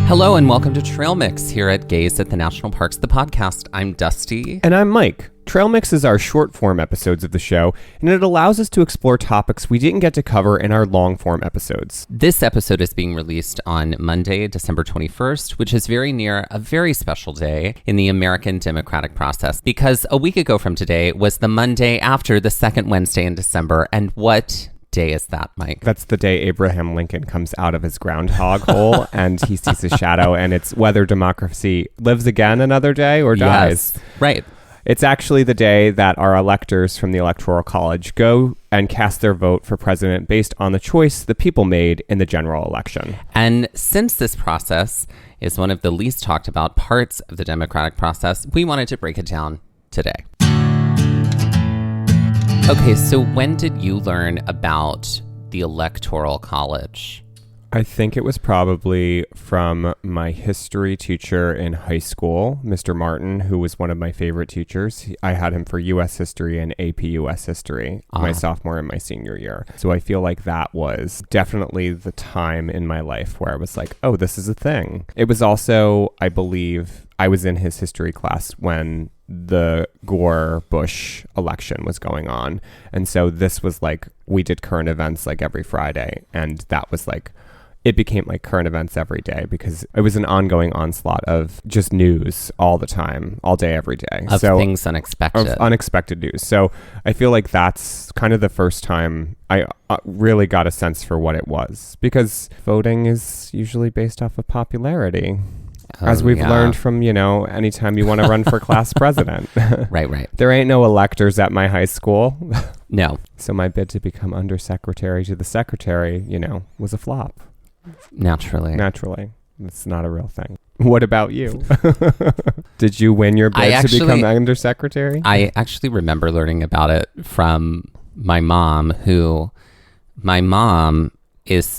Hello and welcome to Trail Mix here at Gaze at the National Parks, the podcast. I'm Dusty. And I'm Mike. Trail Mix is our short-form episodes of the show, and it allows us to explore topics we didn't get to cover in our long-form episodes. This episode is being released on Monday, December 21st, which is very near a very special day in the American democratic process, because a week ago from today was the Monday after the second Wednesday in December, and what day is that, Mike? That's the day Abraham Lincoln comes out of his groundhog hole and he sees his shadow, and it's whether democracy lives again another day or dies. Yes, right. It's actually the day that our electors from the Electoral College go and cast their vote for president based on the choice the people made in the general election. And since this process is one of the least talked about parts of the democratic process, we wanted to break it down today. Okay, so when did you learn about the Electoral College? I think it was probably from my history teacher in high school, Mr. Martin, who was one of my favorite teachers. I had him for U.S. history and AP U.S. history my sophomore and my senior year. So I feel like that was definitely the time in my life where I was like, oh, this is a thing. It was also, I believe, I was in his history class when the Gore-Bush election was going on. And so this was like, we did current events like every Friday. And that was like, it became like current events every day because it was an ongoing onslaught of just news all the time, all day, every day. Of things unexpected. Of unexpected news. So I feel like that's kind of the first time I really got a sense for what it was, because voting is usually based off of popularity. As we've learned from, anytime you want to run for class president. Right. There ain't no electors at my high school. No. So my bid to become undersecretary to the secretary, was a flop. Naturally. It's not a real thing. What about you? Did you win your bid to become undersecretary? I actually remember learning about it from my mom,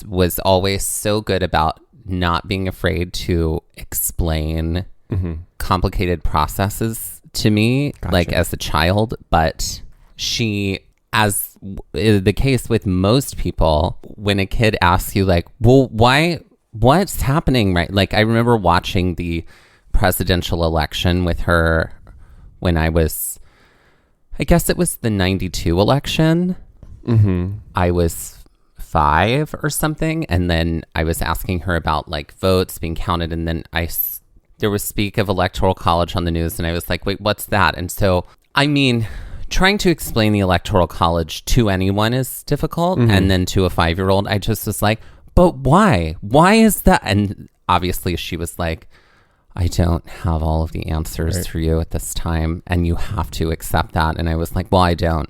was always so good about not being afraid to explain complicated processes to me, like as a child. But she, as is the case with most people, when a kid asks you like, well, what's happening, right? Like I remember watching the presidential election with her when I guess it was the 92 election. I was 5 or something, and then I was asking her about like votes being counted, and then there was speak of Electoral College on the news, and I was like, wait, what's that? And so, I mean, trying to explain the Electoral College to anyone is difficult, and then to a 5-year-old, I just was like, but why is that? And obviously she was like, I don't have all of the answers for you at this time, and you have to accept that. And I was like, well, I don't.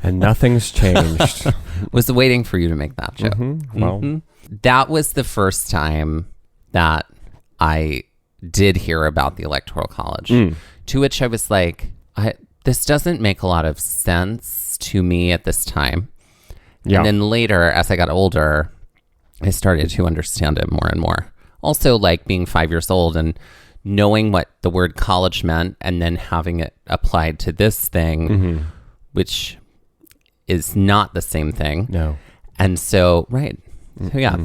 And nothing's changed. Was waiting for you to make that joke. Well, that was the first time that I did hear about the Electoral College, to which I was like, this doesn't make a lot of sense to me at this time. Yeah. And then later, as I got older, I started to understand it more and more. Also, like being 5 years old and knowing what the word college meant, and then having it applied to this thing, which is not the same thing. No. And so, So yeah,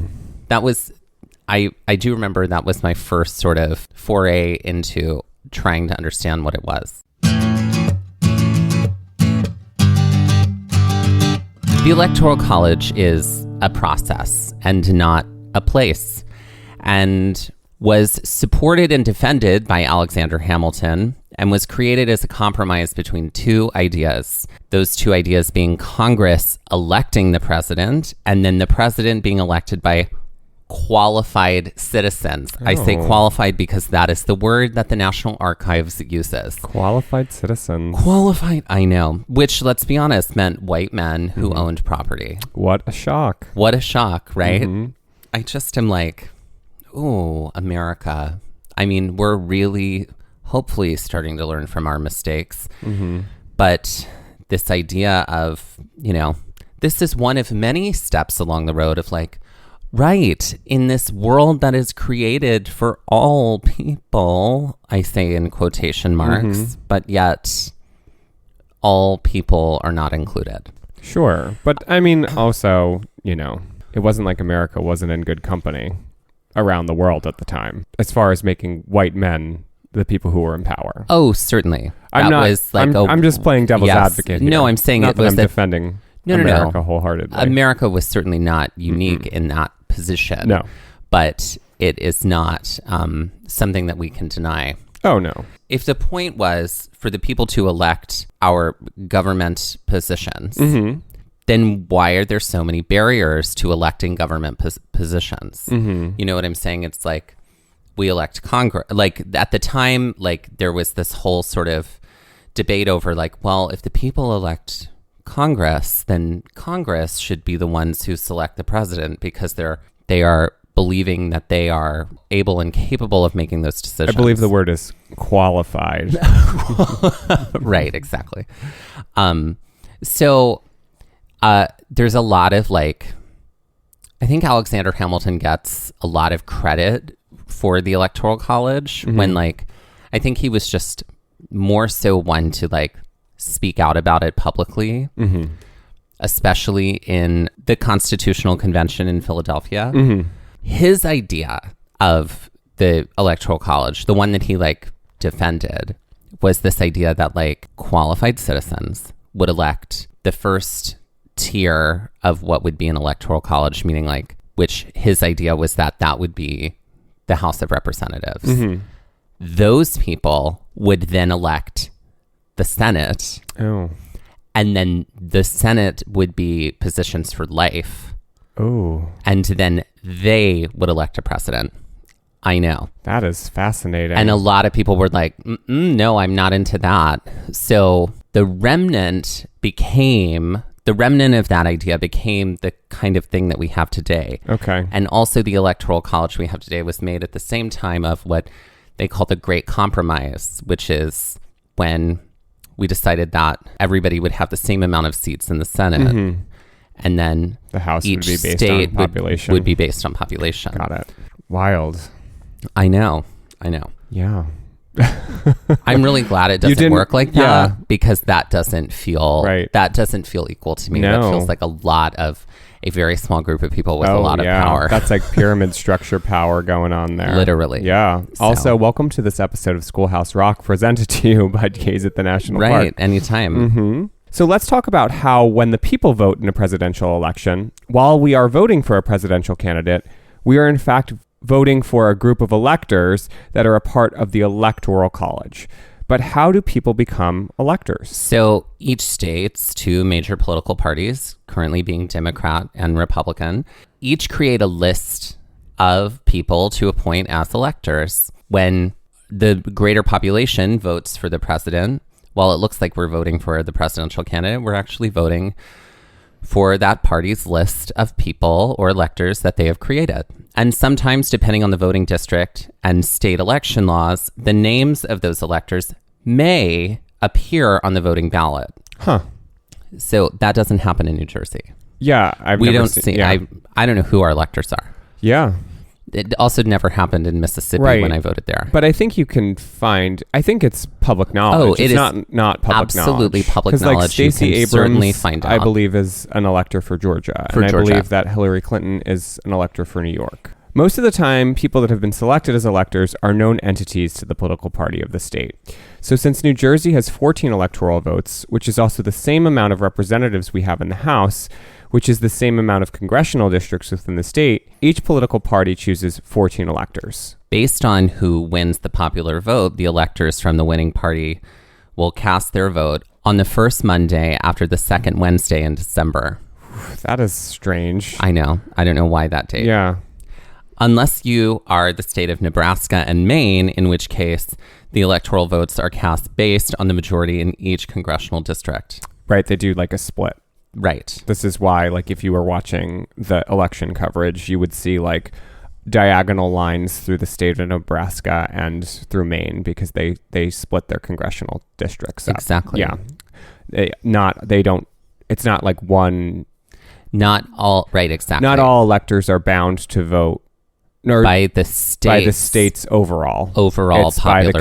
that was, I do remember that was my first sort of foray into trying to understand what it was. The Electoral College is a process and not a place, and was supported and defended by Alexander Hamilton, and was created as a compromise between two ideas. Those two ideas being Congress electing the president, and then the president being elected by qualified citizens. Oh. I say qualified because that is the word that the National Archives uses. Qualified citizens. Qualified, I know. Which, let's be honest, meant white men who owned property. What a shock. What a shock, right? I just am like, oh, America. I mean, we're really hopefully starting to learn from our mistakes. But this idea of, this is one of many steps along the road of like, right, in this world that is created for all people, I say in quotation marks, but yet all people are not included. Sure. But I mean, also, it wasn't like America wasn't in good company around the world at the time, as far as making white men the people who were in power. Oh, certainly. I'm just playing devil's advocate here. No, I'm saying not it that was I'm defending America wholeheartedly. America was certainly not unique in that position. No. But it is not something that we can deny. Oh, no. If the point was for the people to elect our government positions, then why are there so many barriers to electing government positions? You know what I'm saying? It's like we elect Congress. Like at the time, like there was this whole sort of debate over like, well, if the people elect Congress, then Congress should be the ones who select the president because they are believing that they are able and capable of making those decisions. I believe the word is qualified. Right, exactly. So there's a lot of like, I think Alexander Hamilton gets a lot of credit for the Electoral College when like, I think he was just more so one to like speak out about it publicly, especially in the Constitutional Convention in Philadelphia. His idea of the Electoral College, the one that he like defended, was this idea that like qualified citizens would elect the first tier of what would be an Electoral College, meaning like, which his idea was that that would be the House of Representatives. Those people would then elect the Senate. Oh. And then the Senate would be positions for life. Oh. And then they would elect a president. I know. That is fascinating. And a lot of people were like, no, I'm not into that. So the remnant of that idea became the kind of thing that we have today. Okay. And also the Electoral College we have today was made at the same time of what they call the Great Compromise, which is when we decided that everybody would have the same amount of seats in the Senate. And then the House each would be based state on population. would be based on population. Got it. Wild. I know. Yeah. I'm really glad it doesn't work like that because that doesn't feel equal to me. No. That feels like a lot of a very small group of people with a lot of power. That's like pyramid structure power going on there. Literally. Yeah. So. Also, welcome to this episode of Schoolhouse Rock, presented to you by Gaze at the National Park. Right. Anytime. So let's talk about how when the people vote in a presidential election, while we are voting for a presidential candidate, we are in fact voting for a group of electors that are a part of the Electoral College. But how do people become electors? So each state's two major political parties, currently being Democrat and Republican, each create a list of people to appoint as electors. When the greater population votes for the president, while it looks like we're voting for the presidential candidate, we're actually voting for that party's list of people or electors that they have created. And sometimes, depending on the voting district and state election laws, the names of those electors may appear on the voting ballot. Huh. So that doesn't happen in New Jersey. Yeah. I don't know who our electors are. Yeah. It also never happened in Mississippi when I voted there. But I think you can find, I think it's public knowledge. Oh, it's not public absolutely knowledge. public knowledge. Like Stacey Abrams, certainly find out. I believe, is an elector for Georgia. I believe that Hillary Clinton is an elector for New York. Most of the time, people that have been selected as electors are known entities to the political party of the state. So since New Jersey has 14 electoral votes, which is also the same amount of representatives we have in the House, which is the same amount of congressional districts within the state, each political party chooses 14 electors. Based on who wins the popular vote, the electors from the winning party will cast their vote on the first Monday after the second Wednesday in December. That is strange. I know. I don't know why that date. Yeah. Unless you are the state of Nebraska and Maine, in which case the electoral votes are cast based on the majority in each congressional district. Right. They do like a split. Right. This is why, like, if you were watching the election coverage, you would see like diagonal lines through the state of Nebraska and through Maine because they split their congressional districts up. Exactly. Yeah. It's not like one. Not all. Right. Exactly. Not all electors are bound to vote. By the state's overall it's popular by the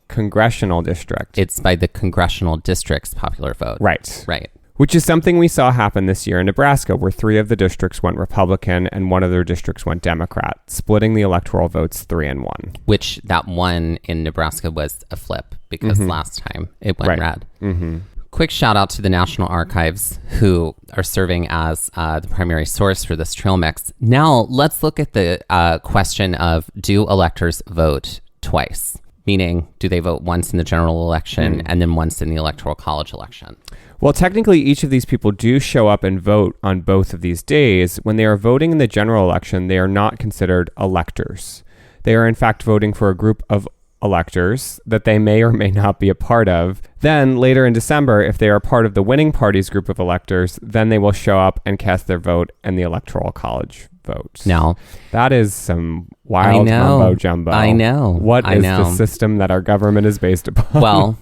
congressional district. It's by the congressional district's popular vote. Right. Which is something we saw happen this year in Nebraska, where 3 of the districts went Republican and 1 of their districts went Democrat, splitting the electoral votes 3-1. Which that one in Nebraska was a flip because last time it went red. Mm-hmm. Quick shout out to the National Archives, who are serving as the primary source for this trail mix. Now let's look at the question of, do electors vote twice? Meaning, do they vote once in the general election and then once in the Electoral College election? Well, technically, each of these people do show up and vote on both of these days. When they are voting in the general election, they are not considered electors. They are, in fact, voting for a group of electors that they may or may not be a part of. Then, later in December, if they are part of the winning party's group of electors, then they will show up and cast their vote in the Electoral College vote. Now, that is some wild mumbo jumbo. I know. What is the system that our government is based upon? Well,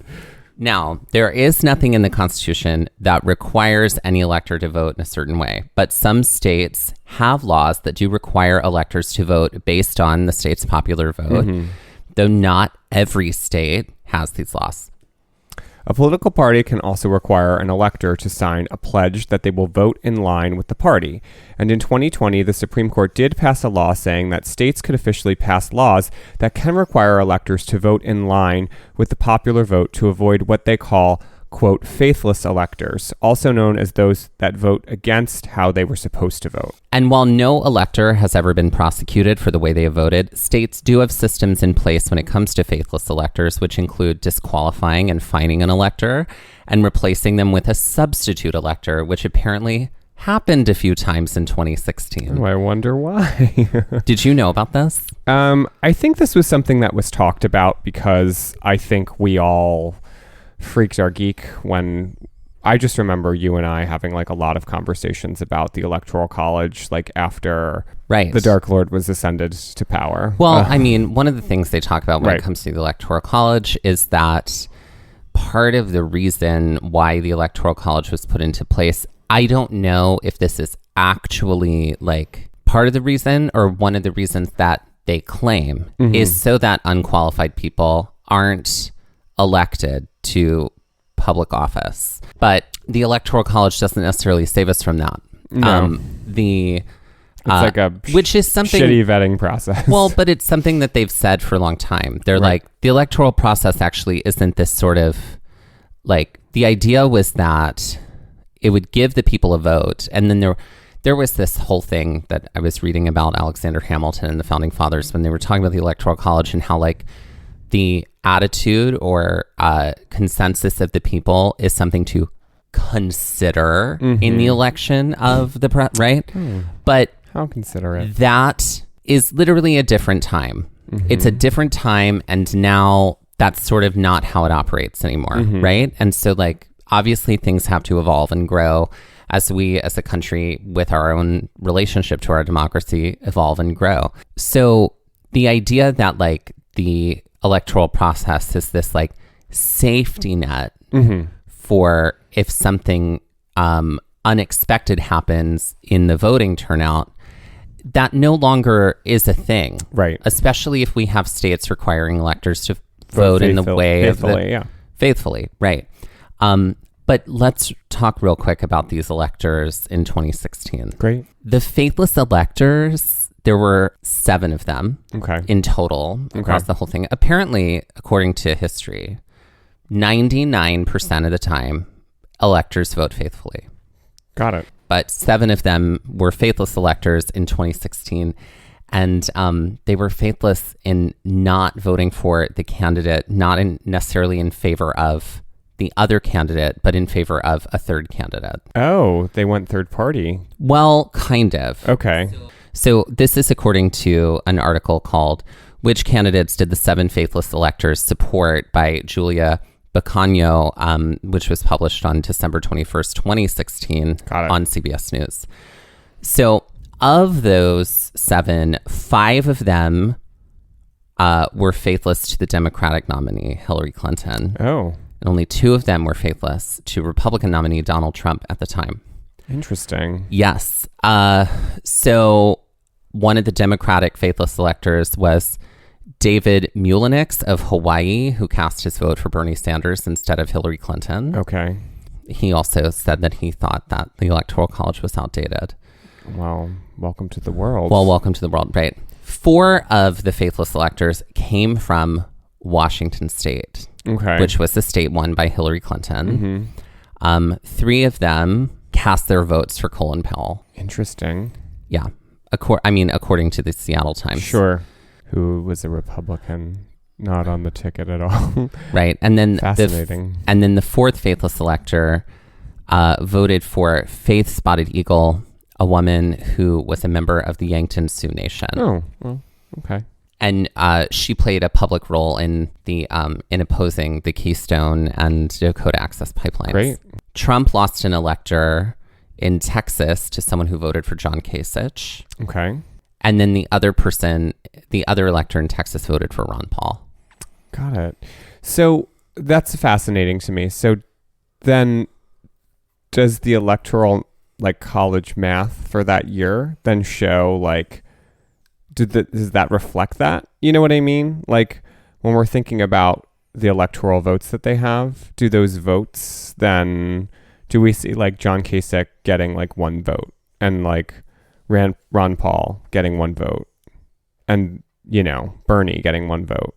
now, there is nothing in the Constitution that requires any elector to vote in a certain way, but some states have laws that do require electors to vote based on the state's popular vote, though not every state has these laws. A political party can also require an elector to sign a pledge that they will vote in line with the party. And in 2020, the Supreme Court did pass a law saying that states could officially pass laws that can require electors to vote in line with the popular vote to avoid what they call, quote, faithless electors, also known as those that vote against how they were supposed to vote. And while no elector has ever been prosecuted for the way they have voted, states do have systems in place when it comes to faithless electors, which include disqualifying and fining an elector and replacing them with a substitute elector, which apparently happened a few times in 2016. Oh, I wonder why. Did you know about this? I think this was something that was talked about because I think we all freaked our geek when I just remember you and I having like a lot of conversations about the Electoral College, like after the Dark Lord was ascended to power. Well, I mean, one of the things they talk about when it comes to the Electoral College is that part of the reason why the Electoral College was put into place, I don't know if this is actually like part of the reason or one of the reasons that they claim is so that unqualified people aren't elected to public office. But the Electoral College doesn't necessarily save us from that. No. It's like a which is something shitty vetting process. Well, but it's something that they've said for a long time. They're like, the electoral process actually isn't this sort of like, the idea was that it would give the people a vote. And then there was this whole thing that I was reading about Alexander Hamilton and the Founding Fathers when they were talking about the Electoral College and how like the attitude or consensus of the people is something to consider in the election of the right? But how considerate. That is literally a different time. It's a different time, and now that's sort of not how it operates anymore, right? And so like obviously things have to evolve and grow as we as a country with our own relationship to our democracy evolve and grow. So the idea that like the electoral process is this like safety net for if something unexpected happens in the voting turnout, that no longer is a thing. Right. Especially if we have states requiring electors to vote in the way faithfully, right. But let's talk real quick about these electors in 2016. Great. The faithless electors, there were 7 of them in total across the whole thing. Apparently, according to history, 99% of the time, electors vote faithfully. Got it. But 7 of them were faithless electors in 2016. And they were faithless in not voting for the candidate, not necessarily in favor of the other candidate, but in favor of a third candidate. Oh, they went third party. Well, kind of. Okay. So this is according to an article called "Which Candidates Did the 7 Faithless Electors Support" by Julia Bacagno, which was published on December 21st, 2016 on CBS News. So of those 7, 5 of them were faithless to the Democratic nominee, Hillary Clinton. Oh. And only 2 of them were faithless to Republican nominee Donald Trump at the time. Interesting. Yes. So one of the Democratic faithless electors was David Mulinix of Hawaii, who cast his vote for Bernie Sanders instead of Hillary Clinton. Okay. he also said that he thought that the Electoral College was outdated. Well, welcome to the world. Well, welcome to the world, right? 4 of the Faithless Electors came from Washington State, which was the state won by Hillary Clinton. 3 of them cast their votes for Colin Powell. Interesting. Yeah. According to the Seattle Times. Sure. Who was a Republican, not on the ticket at all. Right. And then fascinating. And then the 4th Faithless Elector voted for Faith Spotted Eagle, a woman who was a member of the Yankton Sioux Nation. Oh, well, okay. And she played a public role in opposing the Keystone and Dakota Access Pipelines. Great. Trump lost an elector in Texas to someone who voted for John Kasich. Okay. And then the other elector in Texas voted for Ron Paul. Got it. So that's fascinating to me. So then does the electoral college math for that year then show does that reflect that? You know what I mean? Like when we're thinking about the electoral votes that they have, do those votes then, do we see John Kasich getting 1 vote and Ron Paul getting 1 vote and, Bernie getting 1 vote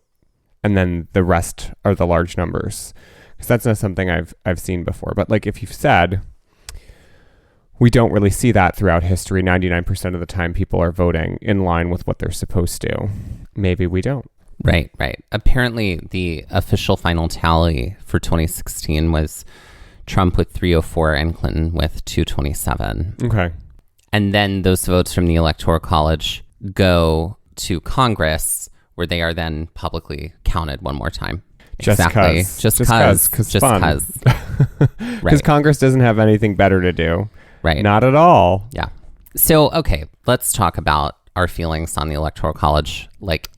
and then the rest are the large numbers? Because that's not something I've seen before. But if you've said, we don't really see that throughout history. 99% of the time people are voting in line with what they're supposed to. Maybe we don't. Right. Apparently the official final tally for 2016 was Trump with 304 and Clinton with 227. Okay. And then those votes from the Electoral College go to Congress, where they are then publicly counted one more time. Just because. Because Congress doesn't have anything better to do. Right. Not at all. Yeah. So, okay, let's talk about our feelings on the Electoral College,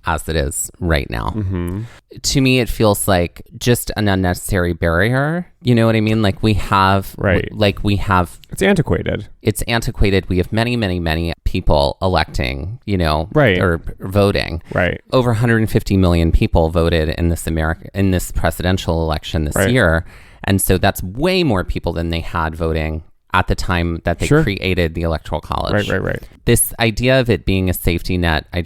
as it is right now. Mm-hmm. To me, it feels like just an unnecessary barrier. You know what I mean? We have... Right. It's antiquated. It's antiquated. We have many, many, many people electing, right. or voting. Right. Over 150 million people voted in this presidential election this year. And so that's way more people than they had voting at the time that they created the Electoral College. Right. This idea of it being a safety net, I'm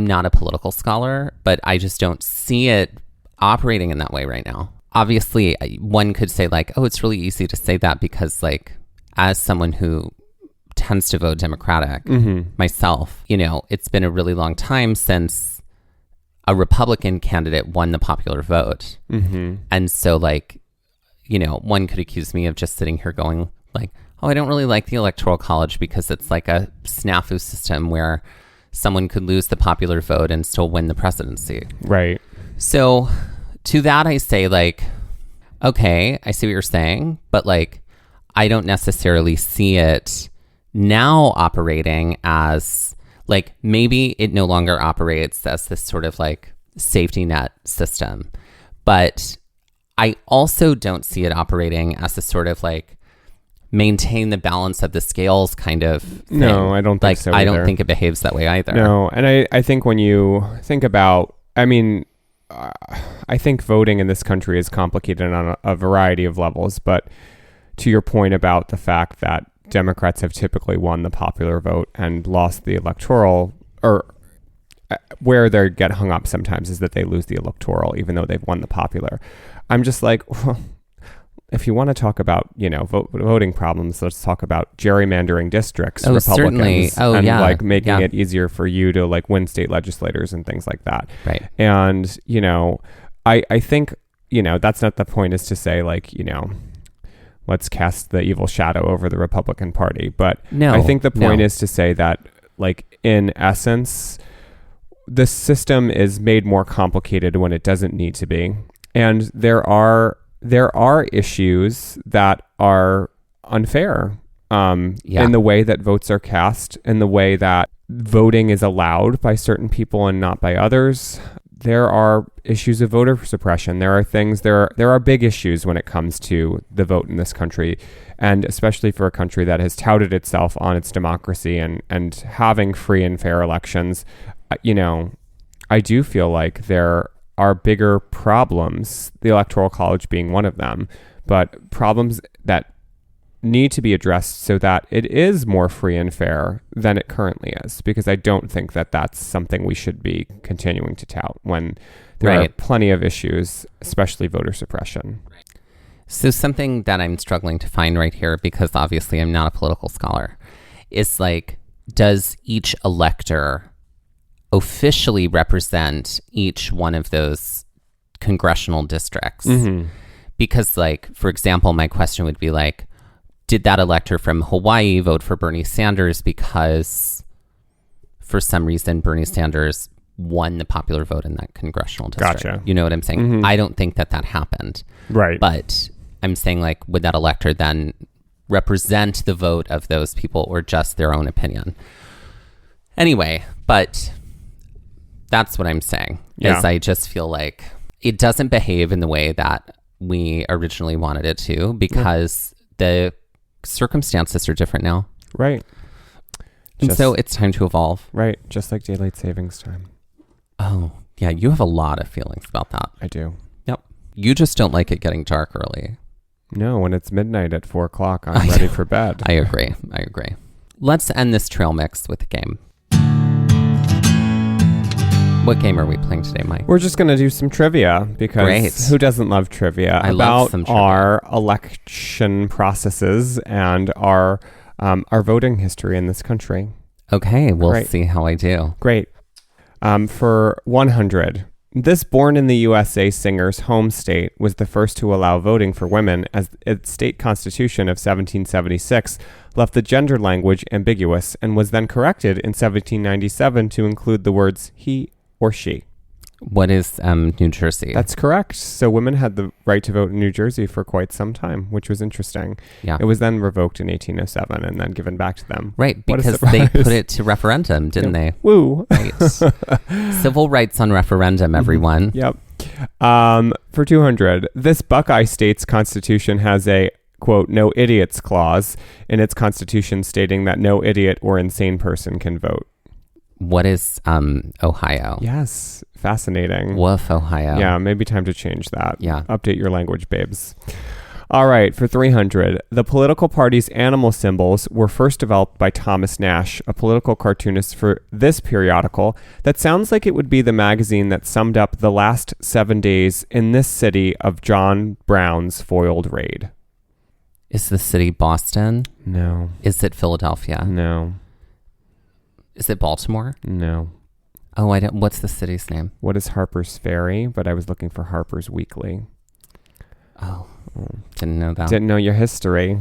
not a political scholar, but I just don't see it operating in that way right now. Obviously, one could say it's really easy to say that because as someone who tends to vote Democratic myself, it's been a really long time since a Republican candidate won the popular vote. Mm-hmm. And so one could accuse me of just sitting here going I don't really like the Electoral College because it's a snafu system where someone could lose the popular vote and still win the presidency. Right. So to that, I say okay, I see what you're saying, but I don't necessarily see it now operating as maybe it no longer operates as this sort of safety net system, but I also don't see it operating as a sort of maintain the balance of the scales kind of thing. No, I don't think so either. I don't think it behaves that way either. No, and I think when you think about, I think voting in this country is complicated on a variety of levels, but to your point about the fact that Democrats have typically won the popular vote and lost the electoral, or where they get hung up sometimes is that they lose the electoral even though they've won the popular. I'm just well, if you want to talk about, voting problems, let's talk about gerrymandering districts, Republicans, and making it easier for you to win state legislators and things like that. Right. And, I think, that's not the point, is to say let's cast the evil shadow over the Republican Party. But I think the point is to say that in essence, the system is made more complicated when it doesn't need to be. And there are issues that are unfair in the way that votes are cast, in the way that voting is allowed by certain people and not by others. There are issues of voter suppression. There are big issues when it comes to the vote in this country, and especially for a country that has touted itself on its democracy and having free and fair elections. I do feel there are bigger problems, the Electoral College being one of them. but problems that need to be addressed so that it is more free and fair than it currently is, because I don't think that that's something we should be continuing to tout when there are plenty of issues, especially voter suppression. So something that I'm struggling to find right here, because obviously I'm not a political scholar, is like, does each elector officially represent each one of those congressional districts? Mm-hmm. Because, like, for example, my question would be like, did that elector from Hawaii vote for Bernie Sanders because for some reason Bernie Sanders won the popular vote in that congressional district? Gotcha. You know what I'm saying? Mm-hmm. I don't think that happened. Right. But I'm saying, like, would that elector then represent the vote of those people or just their own opinion? Anyway, but that's what I'm saying. Yeah. Is I just feel like it doesn't behave in the way that we originally wanted it to, because the circumstances are different now. Right. And so it's time to evolve. Right. Just like daylight savings time. Oh, yeah. You have a lot of feelings about that. I do. Yep. You just don't like it getting dark early. No, when it's midnight at 4:00, I'm ready for bed. I agree. Let's end this trail mix with a game. What game are we playing today, Mike? We're just going to do some trivia, because who doesn't love trivia? I love some trivia. Our election processes and our voting history in this country. Okay, we'll see how I do. Great. For 100, this Born in the USA singer's home state was the first to allow voting for women, as its state constitution of 1776 left the gender language ambiguous and was then corrected in 1797 to include the words he or she. What is New Jersey? That's correct. So women had the right to vote in New Jersey for quite some time, which was interesting. Yeah. It was then revoked in 1807 and then given back to them. Right, because they put it to referendum, didn't they? Woo. Right. Civil rights on referendum, everyone. Yep. For 200, this Buckeye state's constitution has a, quote, no idiots clause in its constitution stating that no idiot or insane person can vote. What is Ohio? Yes. Fascinating. Woof, Ohio. Yeah, maybe time to change that. Yeah. Update your language, babes. All right, for 300, the political party's animal symbols were first developed by Thomas Nash, a political cartoonist for this periodical that sounds like it would be the magazine that summed up the last 7 days in this city of John Brown's foiled raid. Is the city Boston? No. Is it Philadelphia? No. Is it Baltimore? No. Oh, I don't. What's the city's name? What is Harper's Ferry? But I was looking for Harper's Weekly. Oh, didn't know that. Didn't know your history.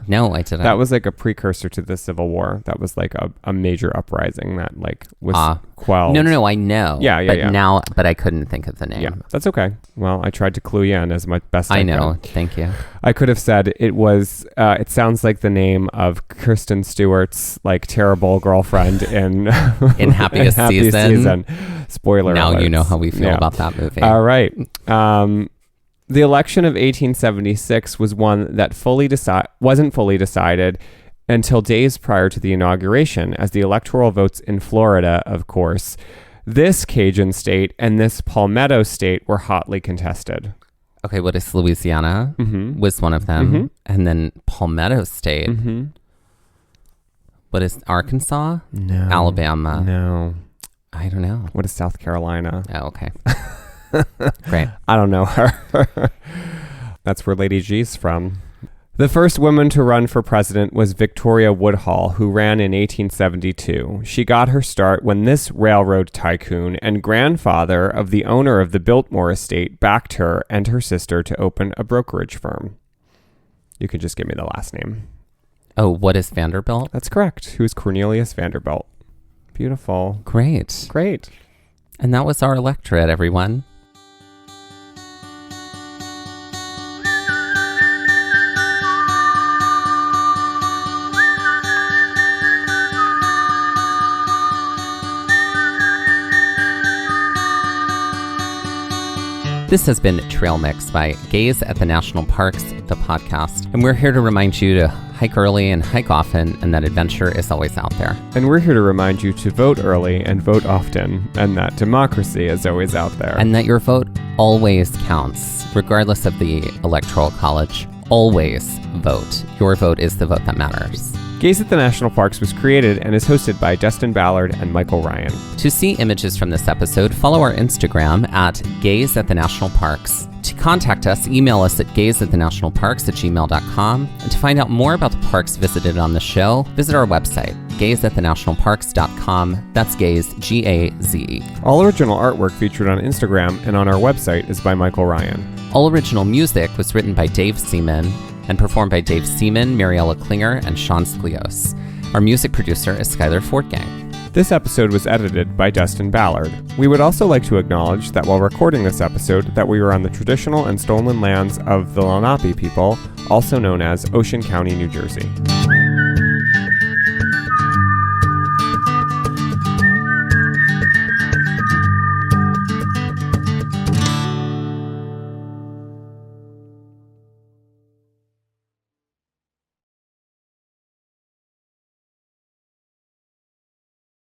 No, I didn't. That was like a precursor to the Civil War. That was like a major uprising that like was quelled. No, I know. Yeah. But I couldn't think of the name. Yeah, that's okay. Well, I tried to clue you in as much best I know. could. Thank you. I could have said it was, it sounds like the name of Kristen Stewart's like terrible girlfriend in Happiest Season. Spoiler Now alerts. You know how we feel about that movie. All right. The election of 1876 was one that wasn't fully decided until days prior to the inauguration, as the electoral votes in Florida, of course, this Cajun state and this Palmetto state were hotly contested. Okay, what is Louisiana? Mm-hmm. Was one of them. Mm-hmm. And then Palmetto State. Mm-hmm. What is Arkansas? No. Alabama? No. I don't know. What is South Carolina? Oh, okay. Great. I don't know her. That's where Lady G's from. The first woman to run for president was Victoria Woodhull, who ran in 1872. She got her start when this railroad tycoon and grandfather of the owner of the Biltmore estate backed her and her sister to open a brokerage firm. You can just give me the last name. Oh, what is Vanderbilt? That's correct. Who's Cornelius Vanderbilt? Beautiful. Great. And that was our electorate, everyone. This has been Trail Mix by Gaze at the National Parks, the podcast. And we're here to remind you to hike early and hike often, and that adventure is always out there. And we're here to remind you to vote early and vote often, and that democracy is always out there. And that your vote always counts, regardless of the Electoral College. Always vote. Your vote is the vote that matters. Gaze at the National Parks was created and is hosted by Dustin Ballard and Michael Ryan. To see images from this episode, follow our Instagram at Gaze at the National Parks. To contact us, email us at gazeatthenationalparks@gmail.com. And to find out more about the parks visited on the show, visit our website, gazeatthenationalparks.com. That's Gaze, G-A-Z-E. All original artwork featured on Instagram and on our website is by Michael Ryan. All original music was written by Dave Seaman and performed by Dave Seaman, Mariella Klinger, and Sean Sklios. Our music producer is Skyler Fortgang. This episode was edited by Dustin Ballard. We would also like to acknowledge that while recording this episode, that we were on the traditional and stolen lands of the Lenape people, also known as Ocean County, New Jersey.